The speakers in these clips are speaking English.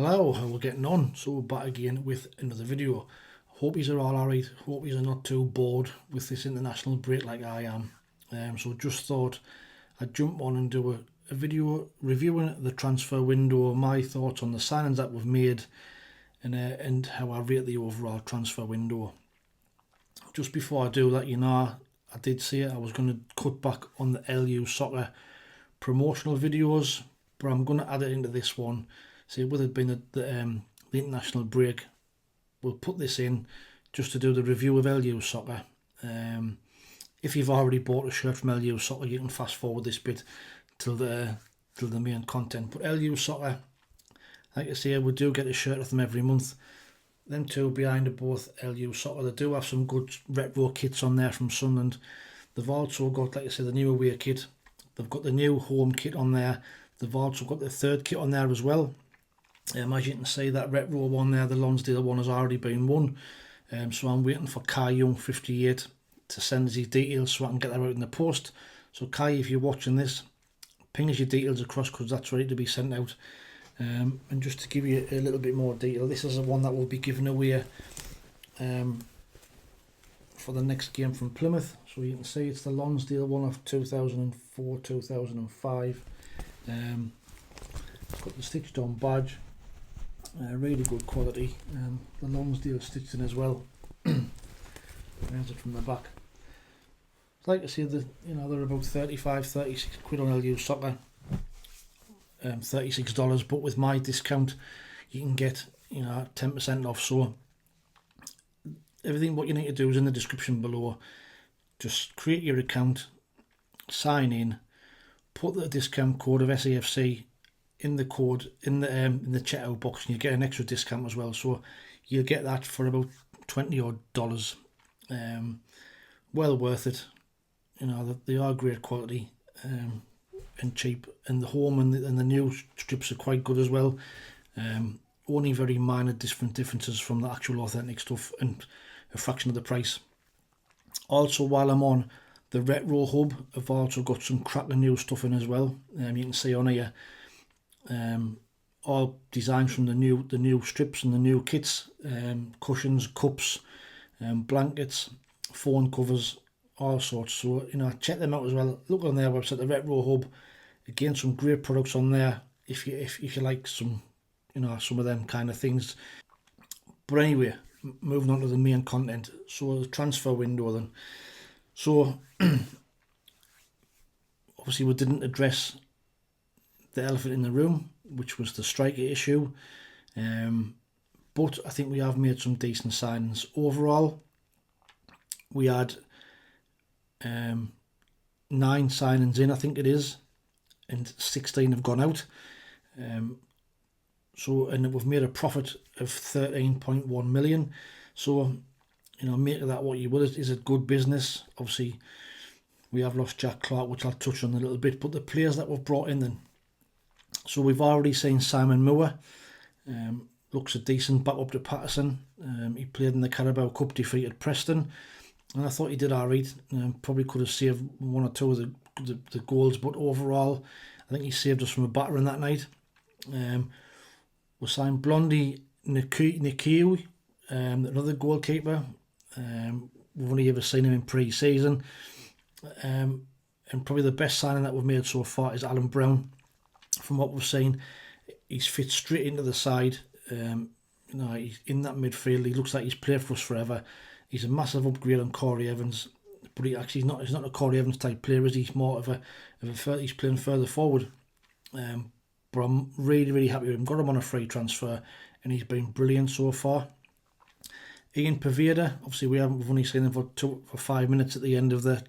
Hello, how we're getting on? So we're back again with another video. Hope yous are all alright. Hope yous are not too bored with this international break like I am. So just thought I'd jump on and do a video reviewing the transfer window, my thoughts on the signings that we've made, and how I rate the overall transfer window. Just before I do that, I did say I was going to cut back on the LUSOCCER promotional videos, but I'm going to add it into this one. See, with it being the international break, we'll put this in just to do the review of LUSOCCER. If you've already bought a shirt from LUSOCCER, you can fast forward this bit till the main content. But LUSOCCER, like I say, we do get a shirt of them every month. Them two behind are both LUSOCCER. They do have some good retro kits on there from Sunderland. They've also got, like I say, the new away kit. They've got the new home kit on there. They've also got the third kit on there as well. As you can see, that retro one there, the Lonsdale one, has already been won. So I'm waiting for Kai Young 58 to send us his details so I can get that out in the post. So Kai, if you're watching this, ping us your details across because that's ready to be sent out. And just to give you a little bit more detail, this is the one that will be given away for the next game from Plymouth. So you can see it's the Lonsdale one of 2004-2005. Got the stitched on badge. Really good quality. The Lonsdale stitched in as well. There's it from the back. Like I say, they're about 35-36 quid on LUSOCCER. $36, but with my discount you can get 10% off. So everything what you need to do is in the description below. Just create your account, sign in, put the discount code of SAFC in the code in the checkout box, and you get an extra discount as well. So you'll get that for about $20 odd. Well worth it. They are great quality and cheap, and the home and the new strips are quite good as well. Only very minor differences from the actual authentic stuff, and a fraction of the price. Also, while I'm on, the Retro Hub have also got some cracking new stuff in as well. You can see on here, all designs from the new strips and the new kits, cushions, cups, blankets, phone covers, all sorts. So check them out as well. Look on their website, the Retro Hub. Again, some great products on there if you like some some of them kind of things. But anyway, moving on to the main content. So the transfer window then. So obviously we didn't address the elephant in the room, which was the striker issue. But I think we have made some decent signings. Overall, we had 9 signings in, I think it is, and 16 have gone out. And we've made a profit of 13.1 million. So, make of that what you will. Is it good business? Obviously, we have lost Jack Clark, which I'll touch on a little bit. But the players that we've brought in then. So we've already seen Simon Moore. Looks a decent back up to Patterson. He played in the Carabao Cup, defeated Preston, and I thought he did alright. Probably could have saved 1 or 2 of the goals, but overall, I think he saved us from a battering that night. We signed Blondie Nikiu, another goalkeeper. We've only ever seen him in pre-season. And probably the best signing that we've made so far is Alan Brown. From what we've seen, he's fit straight into the side. He's in that midfield. He looks like he's played for us forever. He's a massive upgrade on Corey Evans, but he's not a Corey Evans type player, is he? He's more of a he's playing further forward. But I'm really, really happy with him. Got him on a free transfer, and he's been brilliant so far. Ian Paveda, obviously we've only seen him for 5 minutes at the end of the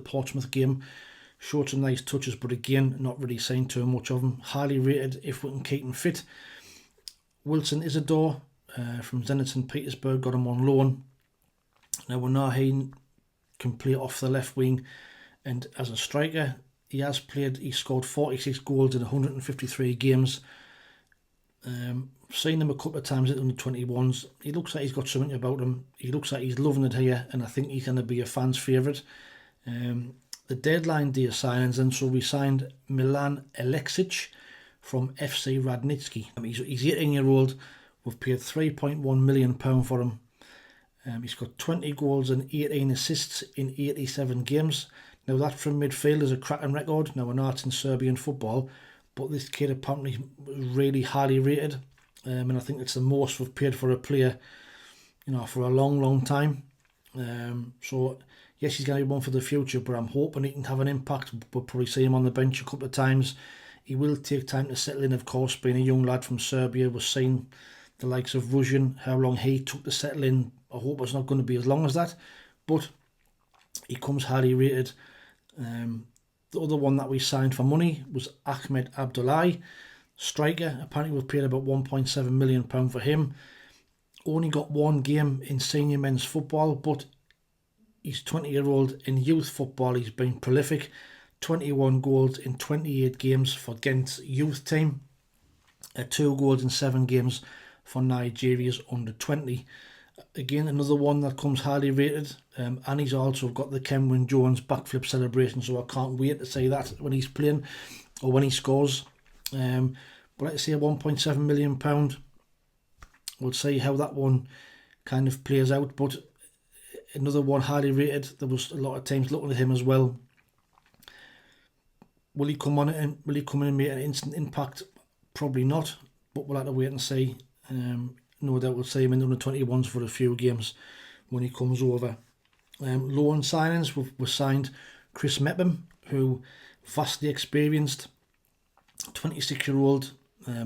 Portsmouth game. Showed some nice touches, but again, not really seen too much of him. Highly rated if we can keep him fit. Wilson Isidore from Zenit St Petersburg, got him on loan. Now we know he can play off the left wing, and as a striker, he scored 46 goals in 153 games. Seen him a couple of times at under 21s. He looks like he's got something about him. He looks like he's loving it here, and I think he's going to be a fan's favourite. The deadline day signings, and so we signed Milan Alexic from FC Radnitsky. He's 18-year-old. We've paid £3.1 million for him. He's got 20 goals and 18 assists in 87 games. Now that from midfield is a cracking record. Now I know it's in Serbian football, but this kid apparently was really highly rated. And I think it's the most we've paid for a player, for a long time. So yes, he's going to be one for the future, but I'm hoping he can have an impact. We'll probably see him on the bench a couple of times. He will take time to settle in, of course, being a young lad from Serbia. We've seen the likes of Russian, how long he took to settle in. I hope it's not going to be as long as that, but he comes highly rated. The other one that we signed for money was Ahmed Abdullahi, striker. Apparently we've paid about £1.7 million for him. Only got one game in senior men's football, but he's 20-year-old. In youth football he's been prolific. 21 goals in 28 games for Ghent's youth team. 2 goals in 7 games for Nigeria's under-20. Again, another one that comes highly rated, and he's also got the Cameron Jones backflip celebration, so I can't wait to see that when he's playing or when he scores. But like I say, £1.7 million. We'll see how that one kind of plays out, but another one highly rated. There was a lot of teams looking at him as well. Will he come in and make an instant impact? Probably not, but we'll have to wait and see. No doubt we'll see him in the under-21s for a few games when he comes over. Loan signings, we've signed Chris Mepham, who vastly experienced, 26-year-old,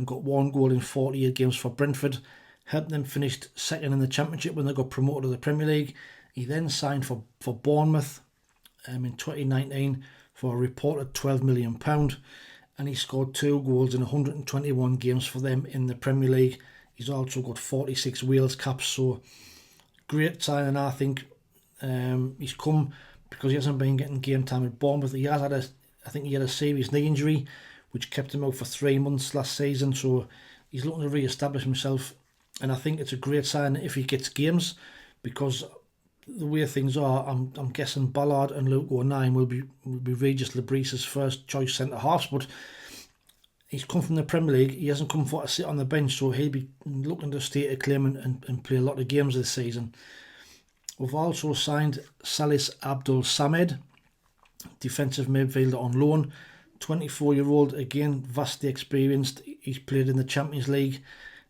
got 1 goal in 48 games for Brentford, helped them finish second in the Championship when they got promoted to the Premier League. He then signed for Bournemouth in 2019 for a reported £12 million, and he scored 2 goals in 121 games for them in the Premier League. He's also got 46 Wales caps, so great signing, I think. He's come because he hasn't been getting game time at Bournemouth. He has had I think he had a serious knee injury, which kept him out for 3 months last season. So he's looking to re-establish himself, and I think it's a great sign if he gets games, because the way things are, I'm guessing Ballard and Luke O'Nien will be Regis Lebris's first choice centre halves, but he's come from the Premier League. He hasn't come for to sit on the bench, so he'll be looking to stay a claim and play a lot of games this season. We've also signed Salis Abdul Samed, defensive midfielder on loan. 24-year-old, again, vastly experienced. He's played in the Champions League.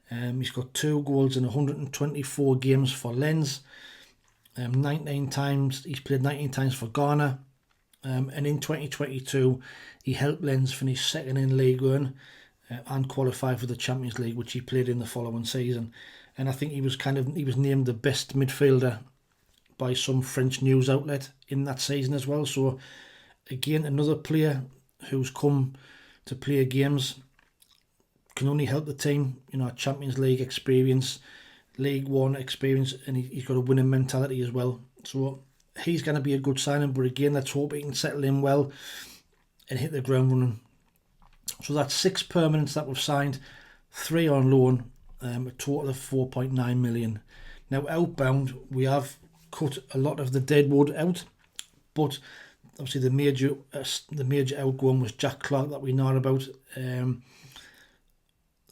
He's got 2 goals in 124 games for Lens. 19 times, he's played 19 times for Ghana. And in 2022, he helped Lens finish second in Ligue 1 and qualify for the Champions League, which he played in the following season. And I think he was named the best midfielder by some French news outlet in that season as well. So again, another player who's come to play games, can only help the team. Champions League experience, League 1 experience, and he's got a winning mentality as well. So he's going to be a good signing, but again, let's hope he can settle in well and hit the ground running. So that's 6 permanents that we've signed, 3 on loan, a total of 4.9 million. Now outbound, we have cut a lot of the dead wood out, but obviously the major outgoing was Jack Clark that we know about.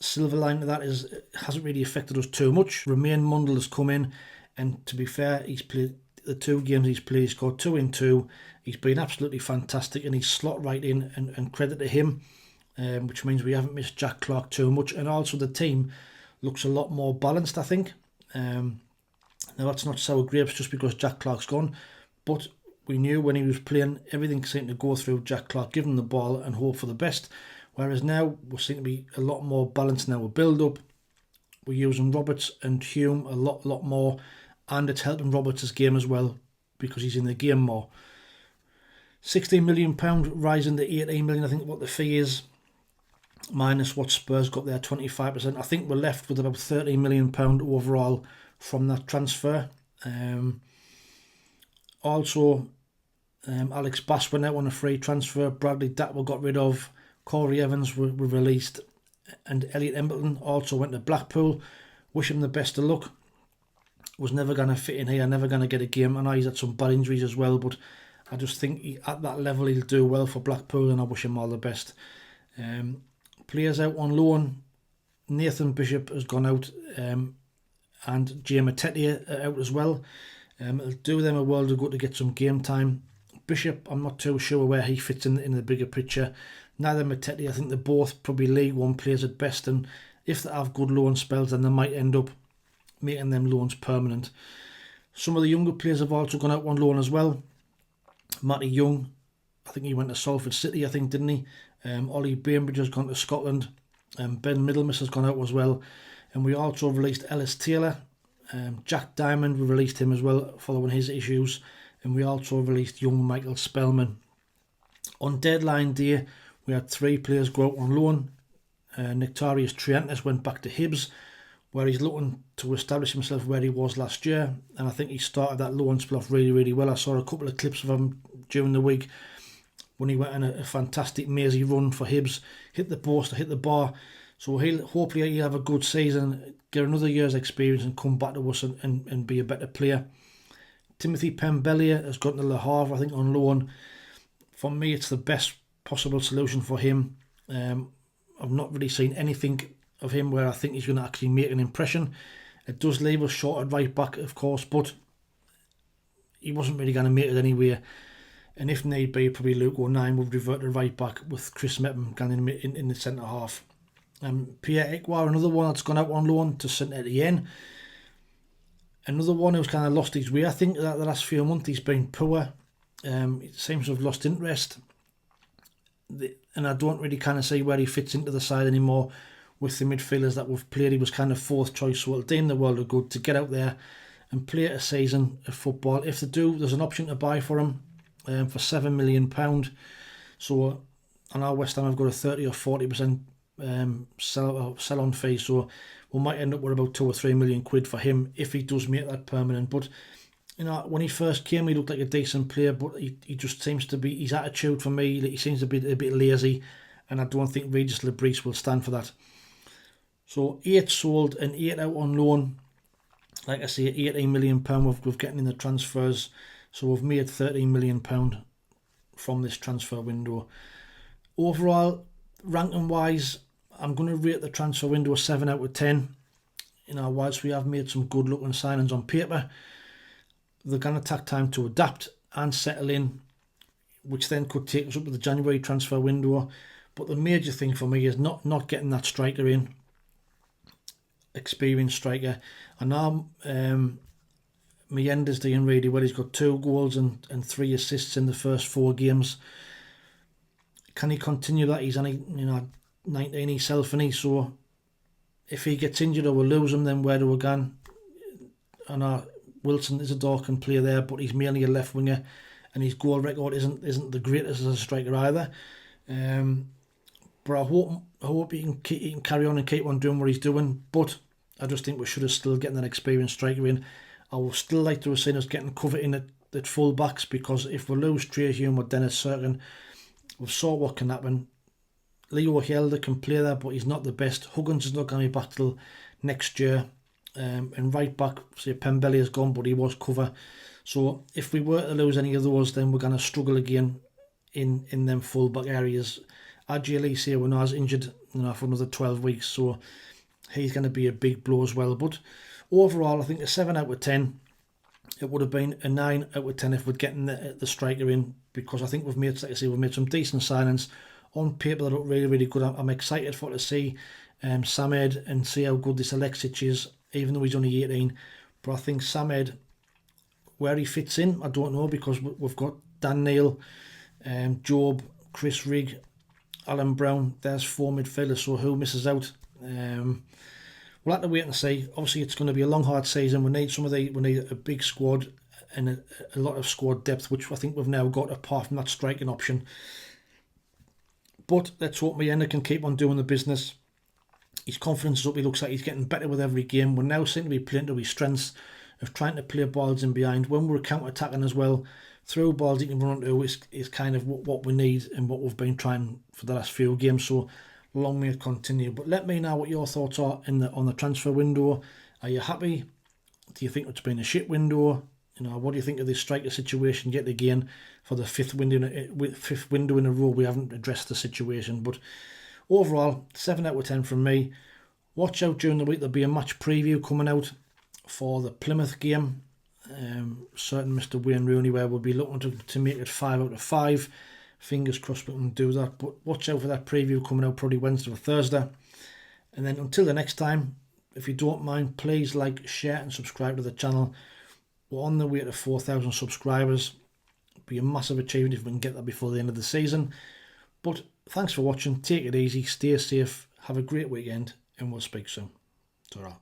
Silver line to that is it hasn't really affected us too much. Romain Mundle has come in, and to be fair, he's played the 2 games he's played, he's scored 2 in 2. He's been absolutely fantastic, and he's slot right in, and credit to him, which means we haven't missed Jack Clark too much. And also the team looks a lot more balanced, I think. Now that's not sour grapes just because Jack Clark's gone, but we knew when he was playing, everything seemed to go through Jack Clark, give him the ball and hope for the best. Whereas now we seem to be a lot more balanced now. We build up, we're using Roberts and Hume a lot more, and it's helping Roberts' game as well because he's in the game more. £16 million rising to 18 million, I think what the fee is, minus what Spurs got there, 25%. I think we're left with about £13 million overall from that transfer. Also, Alex Bass went out on a free transfer. Bradley Datwell got rid of. Corey Evans were released, and Elliot Embleton also went to Blackpool. Wish him the best of luck. Was never going to fit in here, never going to get a game. I know he's had some bad injuries as well, but I just think at that level he'll do well for Blackpool, and I wish him all the best. Players out on loan, Nathan Bishop has gone out, and Jay Matete are out as well. It'll do them a world of good to get some game time. Bishop, I'm not too sure where he fits in the bigger picture. Neither Matete. I think they're both probably League One players at best, and if they have good loan spells, then they might end up making them loans permanent. Some of the younger players have also gone out on loan as well. Matty Young, I think he went to Salford City, I think, didn't he? Ollie Bainbridge has gone to Scotland. Ben Middlemiss has gone out as well. And we also released Ellis Taylor. Jack Diamond, we released him as well following his issues. And we also released young Michael Spellman. On deadline day, we had 3 players go out on loan. Nectarius Triantis went back to Hibs, where he's looking to establish himself where he was last year. And I think he started that loan spell off really, really well. I saw a couple of clips of him during the week when he went on a fantastic mazy run for Hibs, hit the post, hit the bar. So hopefully he'll have a good season, get another year's experience and come back to us and be a better player. Timothy Pembellier has gone to Le Havre, I think, on loan. For me, it's the best possible solution for him. I've not really seen anything of him where I think he's going to actually make an impression. It does leave us short at right back, of course, but he wasn't really going to make it anywhere. And if need be, probably Luke O'Nien would revert to right back with Chris Mepham going in the centre half. Pierre Ekwa, another one that's gone out on loan to Saint Etienne. Another one who's kind of lost his way. I think that the last few months he's been poor. It seems to have lost interest. And I don't really kind of see where he fits into the side anymore with the midfielders that we've played. He was kind of 4th choice, so it'll do him the world of good to get out there and play a season of football. If they do, there's an option to buy for him for £7 million. So on our West Ham, I've got a 30 or 40% sell on fee, so we might end up with about £2 or £3 million for him if he does make that permanent. But you know, when he first came, he looked like a decent player, but he just seems to be, his attitude for me, he seems to be a bit lazy, and I don't think Regis Lebris will stand for that. So 8 sold and 8 out on loan. Like I say, £18 million we've getting in the transfers, so we've made £13 million from this transfer window. Overall, ranking wise, I'm going to rate the transfer window a 7 out of 10. You know, whilst we have made some good looking signings on paper, they're going to take time to adapt and settle in, which then could take us up to the January transfer window. But the major thing for me is not getting that striker in, experienced striker. And now Mienda's doing really well. He's got 2 goals and 3 assists in the first 4 games. Can he continue that? He's only 19 himself, and so if he gets injured or we lose him, then where do we go? And Wilson Isidore can play there, but he's mainly a left winger, and his goal record isn't the greatest as a striker either. But I hope he can carry on and keep on doing what he's doing. But I just think we should have still getting an experienced striker in. I would still like to have seen us getting cover in at full backs, because if we lose Trey Hume or Dennis Serkin, we've saw what can happen. Leo Helder can play there, but he's not the best. Huggins is not going to be back till next year. And right back, say Pembele is gone, but he was cover. So if we were to lose any of those, then we're going to struggle again in them full back areas. Adji Elise is injured for another 12 weeks, so he's going to be a big blow as well. But overall, I think a 7 out of 10. It would have been a 9 out of 10 if we're getting the striker in, because I think we've made some decent signings on paper that look really, really good. I'm excited to see Samed and see how good this Alexic is, even though he's only 18. But I think Samed, where he fits in, I don't know, because we've got Dan Neil, Job, Chris Rigg, Alan Brown. There's 4 midfielders, so who misses out? We'll have to wait and see. Obviously, it's going to be a long, hard season. We need a big squad and a lot of squad depth, which I think we've now got, apart from that striking option. But let's hope Mienda can keep on doing the business. His confidence is up. He looks like he's getting better with every game. We're now seem to be playing to his strengths of trying to play balls in behind. When we're counter-attacking as well, through balls he can run into is kind of what we need and what we've been trying for the last few games. So long may it continue. But let me know what your thoughts are on the transfer window. Are you happy? Do you think it's been a shit window? What do you think of this striker situation yet again? For the fifth window in a row, we haven't addressed the situation. But overall, 7 out of 10 from me. Watch out during the week, there'll be a match preview coming out for the Plymouth game. Certain Mr. Wayne Rooney, where we'll be looking to make it 5 out of 5. Fingers crossed we can do that, but watch out for that preview coming out probably Wednesday or Thursday. And then until the next time, if you don't mind, please like, share and subscribe to the channel. We're on the way to 4,000 subscribers. It'll be a massive achievement if we can get that before the end of the season. But thanks for watching, take it easy, stay safe, have a great weekend, and we'll speak soon. Ta-ra.